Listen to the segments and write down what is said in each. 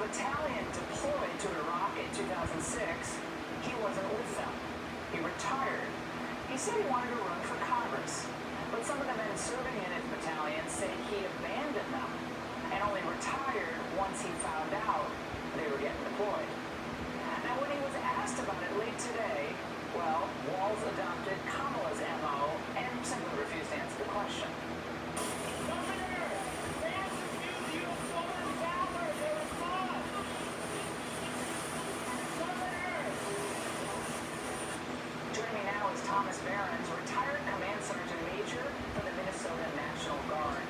battalion deployed to Iraq in 2006, he wasn't with them. He retired. He said he wanted to run for Congress, but some of the men serving in his battalion say he abandoned them and only retired once he found out they were getting deployed. Now, when he was asked about it late today, well, Walz adopted Kamala's MO and simply refused to answer the question. Governor, fans refuse uniform and Valor. They respond. Governor! Joining me now is Thomas Behrens, retired Command Sergeant Major for the Minnesota National Guard.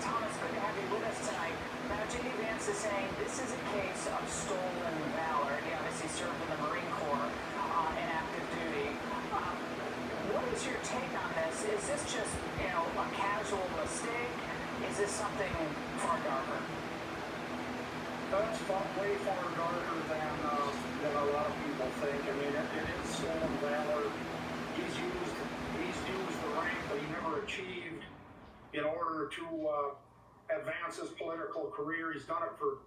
Thomas, good to have you with us tonight. Now, J.D. Vance is saying this is a case of stolen valor. He obviously served in the Marine Corps in active duty. What is your take on this? Is this just, a casual mistake? Is this something far darker? That's way far darker than a lot of people think. I mean, it is stolen valor. He's used the rank that he never achieved in order to advance his political career. He's done it for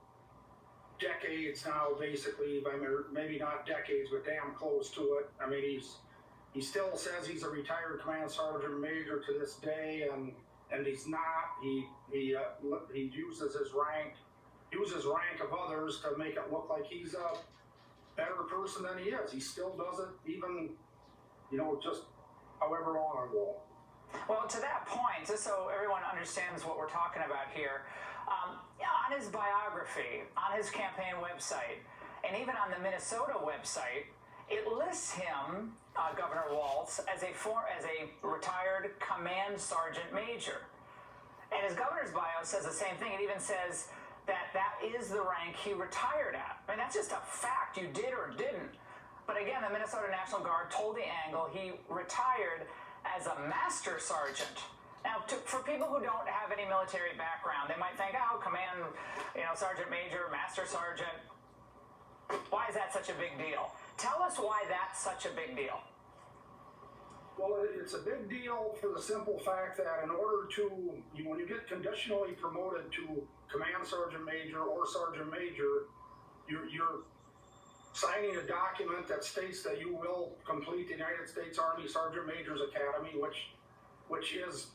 decades now, basically. I mean, maybe not decades, but damn close to it. I mean, he still says he's a retired command sergeant major to this day, and he's not. He uses his rank of others to make it look like he's a better person than he is. He still does it, even just however long ago. Well, to that point, just so everyone understands what we're talking about here, on his biography, on his campaign website, and even on the Minnesota website, it lists him, Governor Walz, as a retired command sergeant major. And his governor's bio says the same thing. It even says that is the rank he retired at. I mean, that's just a fact. You did or didn't. But again, the Minnesota National Guard told the Angle he retired as a master sergeant. Now, for people who don't have any military background, they might think, command, sergeant major, master sergeant. Why is that such a big deal? Tell us why that's such a big deal. Well, it's a big deal for the simple fact that in order to, when you get conditionally promoted to command sergeant major or sergeant major, you're signing a document that states that you will complete the United States Army Sergeant Major's Academy, which is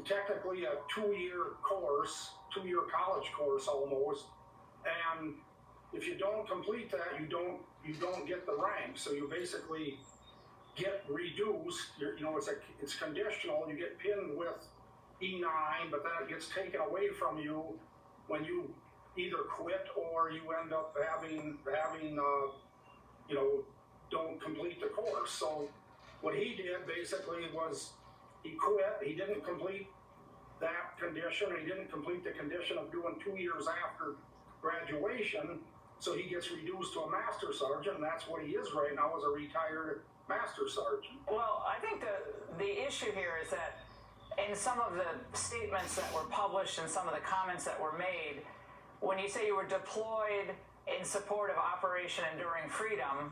technically a two-year college course almost. And if you don't complete that, you don't get the rank. So you basically get reduced. It's conditional. You get pinned with E9, but then it gets taken away from you when you either quit or you end up having don't complete the course. So what he did basically was he quit. He didn't complete that condition. He didn't complete the condition of doing 2 years after graduation. So he gets reduced to a master sergeant, and that's what he is right now, as a retired master sergeant. Well, I think the issue here is that in some of the statements that were published and some of the comments that were made, when you say you were deployed in support of Operation Enduring Freedom,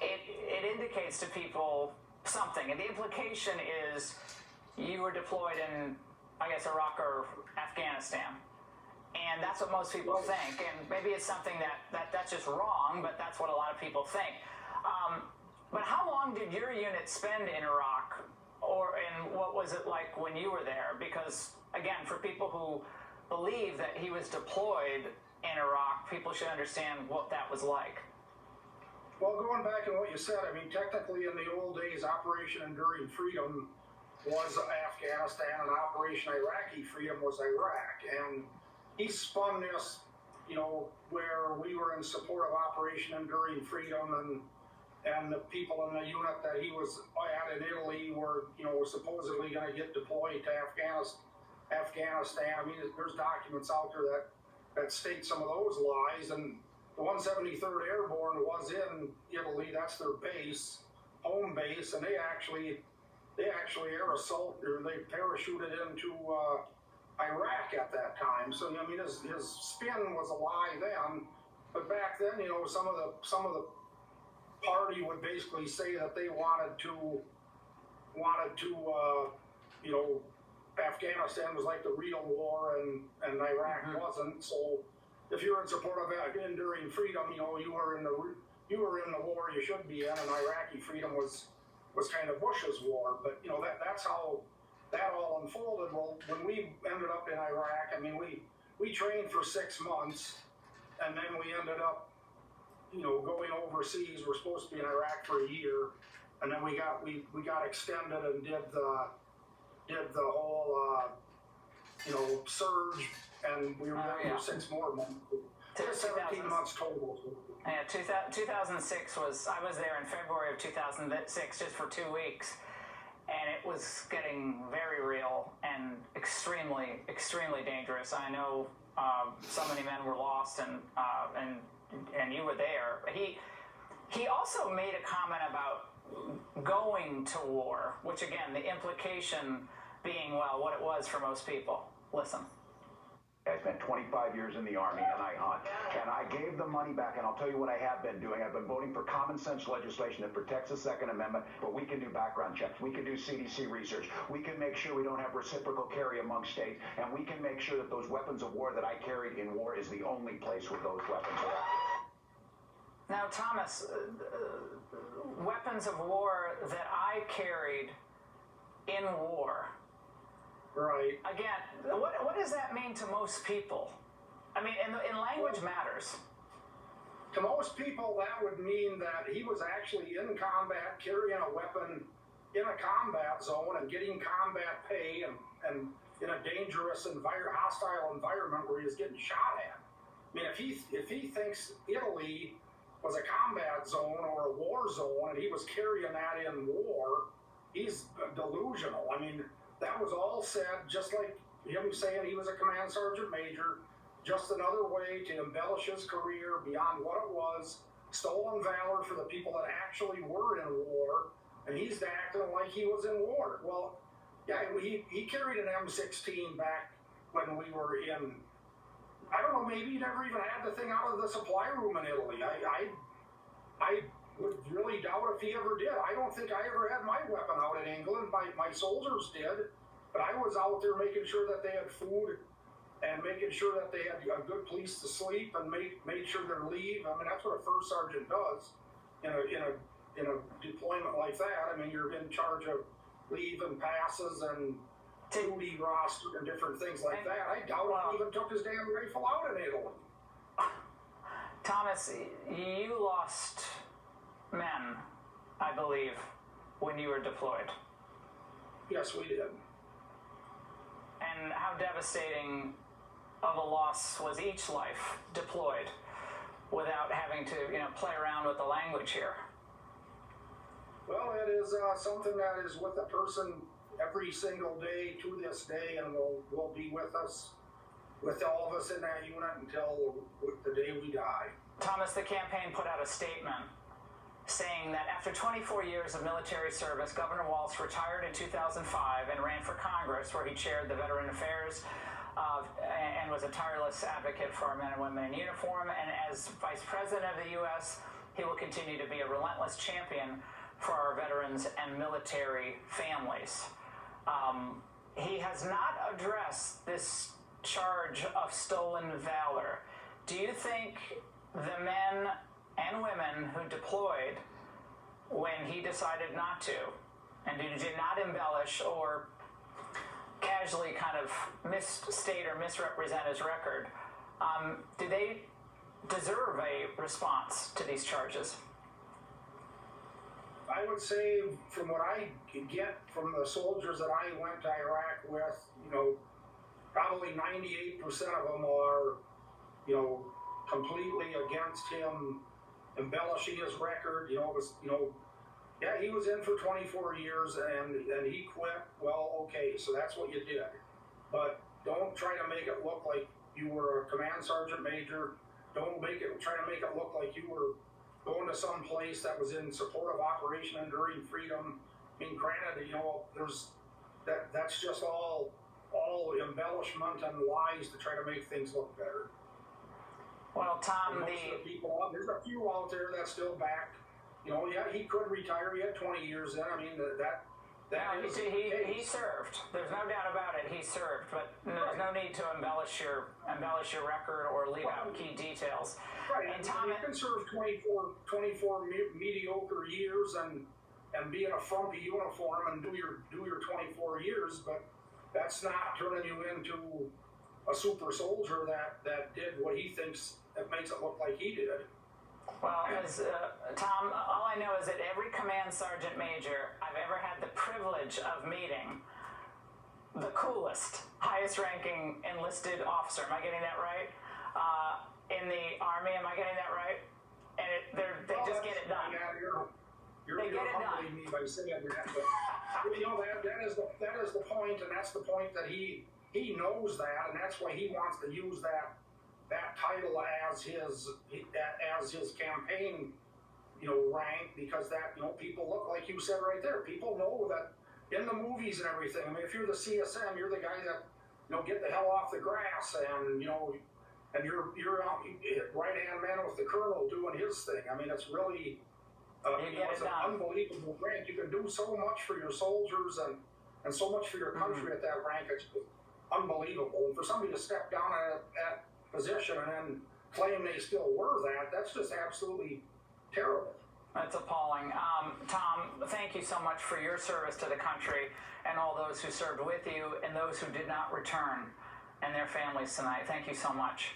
it indicates to people something. And the implication is you were deployed in, I guess, Iraq or Afghanistan. And that's what most people think. And maybe it's something that's just wrong, but that's what a lot of people think. But how long did your unit spend in Iraq? And what was it like when you were there? Because, again, for people who believe that he was deployed in Iraq, people should understand what that was like. Well, going back to what you said, I mean, technically in the old days, Operation Enduring Freedom was Afghanistan, and Operation Iraqi Freedom was Iraq. And he spun this, where we were in support of Operation Enduring Freedom, and the people in the unit that he was at in Italy were, supposedly going to get deployed to Afghanistan. I mean, there's documents out there that state some of those lies, and the 173rd Airborne was in Italy. That's their base, home base, and they actually air assault, or they parachuted into Iraq at that time. So I mean, his spin was a lie then, but back then, some of the party would basically say that they wanted to Afghanistan was like the real war, and Iraq wasn't. So if you're in support of enduring freedom, you know, you were in the war you should be in, and Iraqi freedom was kind of Bush's war. But you know, that's how that all unfolded. Well, when we ended up in Iraq, I mean, we trained for 6 months, and then we ended up, you know, going overseas. We're supposed to be in Iraq for a year, and then we got extended and did the whole you know, surge, and we were there for 6 more months. 17 months total. Yeah, 2006 I was there in February of 2006 just for 2 weeks, and it was getting very real and extremely, extremely dangerous. I know so many men were lost, and you were there. He also made a comment about going to war, which again, the implication being, well, what it was for most people. Listen. I spent 25 years in the Army, and I hunt. And I gave the money back, and I'll tell you what I have been doing. I've been voting for common sense legislation that protects the Second Amendment, but we can do background checks. We can do CDC research. We can make sure we don't have reciprocal carry among states, and we can make sure that those weapons of war that I carried in war is the only place where those weapons are at. Now, Thomas, weapons of war that I carried in war. Right. Again, what does that mean to most people? I mean, in language matters. To most people, that would mean that he was actually in combat, carrying a weapon in a combat zone and getting combat pay and in a dangerous hostile environment where he was getting shot at. I mean, if he thinks Italy was a combat zone or a war zone and he was carrying that in war, he's delusional. I mean, that was all said, just like him saying he was a command sergeant major, just another way to embellish his career beyond what it was, stolen valor for the people that actually were in war, and he's acting like he was in war. Well, yeah, he carried an M16 back when we were in, I don't know, maybe he never even had the thing out of the supply room in Italy. I would really doubt if he ever did. I don't think I ever had my weapon out in England. My soldiers did, but I was out there making sure that they had food and making sure that they had a good place to sleep and made sure their leave. I mean, that's what a first sergeant does in a deployment like that. I mean, you're in charge of leave and passes and duty roster and different things like that. I doubt he even took his damn rifle out in Italy. Thomas, you lost men, I believe, when you were deployed. Yes, we did. And how devastating of a loss was each life deployed without having to, play around with the language here? Well, it is something that is with a person every single day to this day, and will be with us, with all of us in that unit until the day we die. Thomas, the campaign put out a statement saying that after 24 years of military service, Governor Walz retired in 2005 and ran for Congress, where he chaired the Veteran Affairs and was a tireless advocate for our men and women in uniform. And as Vice President of the U.S., he will continue to be a relentless champion for our veterans and military families. He has not addressed this charge of stolen valor. Do you think the men and women who deployed when he decided not to, and did not embellish or casually kind of misstate or misrepresent his record, do they deserve a response to these charges? I would say, from what I could get from the soldiers that I went to Iraq with, probably 98% of them are, completely against him embellishing his record. It was, yeah, he was in for 24 years and he quit. Well, okay, so that's what you did. But don't try to make it look like you were a command sergeant major. Don't try to make it look like you were going to some place that was in support of Operation Enduring Freedom. I mean, granted, that's just all embellishment and lies to try to make things look better. Well, Tom, there's a few out there that still back. Yeah, he could retire. He had 20 years in. I mean, That No, is he served. There's no doubt about it. He served, but there's no need to embellish your record or leave out key details. right. And Tom, you can serve 24 mediocre years and be in a frumpy uniform and do your 24 years, but that's not turning you into a super soldier that did what he thinks that makes it look like he did. well, as Tom, all I know is that every command sergeant major I've ever had the privilege of meeting, the coolest, highest-ranking enlisted officer. Am I getting that right? In the Army, am I getting that right? And they just get it done. Yeah, you're They get it humbling me by saying that, but that is the point, and that's the point that he knows that, and that's why he wants to use that title as his campaign, rank, because that, people look, like you said right there, people know that in the movies and everything. I mean, if you're the CSM, you're the guy that, get the hell off the grass, and and you're right hand man with the colonel doing his thing. I mean, it's really it's an unbelievable rank. You can do so much for your soldiers and so much for your country at that rank. It's unbelievable. And for somebody to step down at that position and then claim they still were that's just absolutely terrible. That's appalling. Tom, thank you so much for your service to the country and all those who served with you and those who did not return and their families tonight. Thank you so much.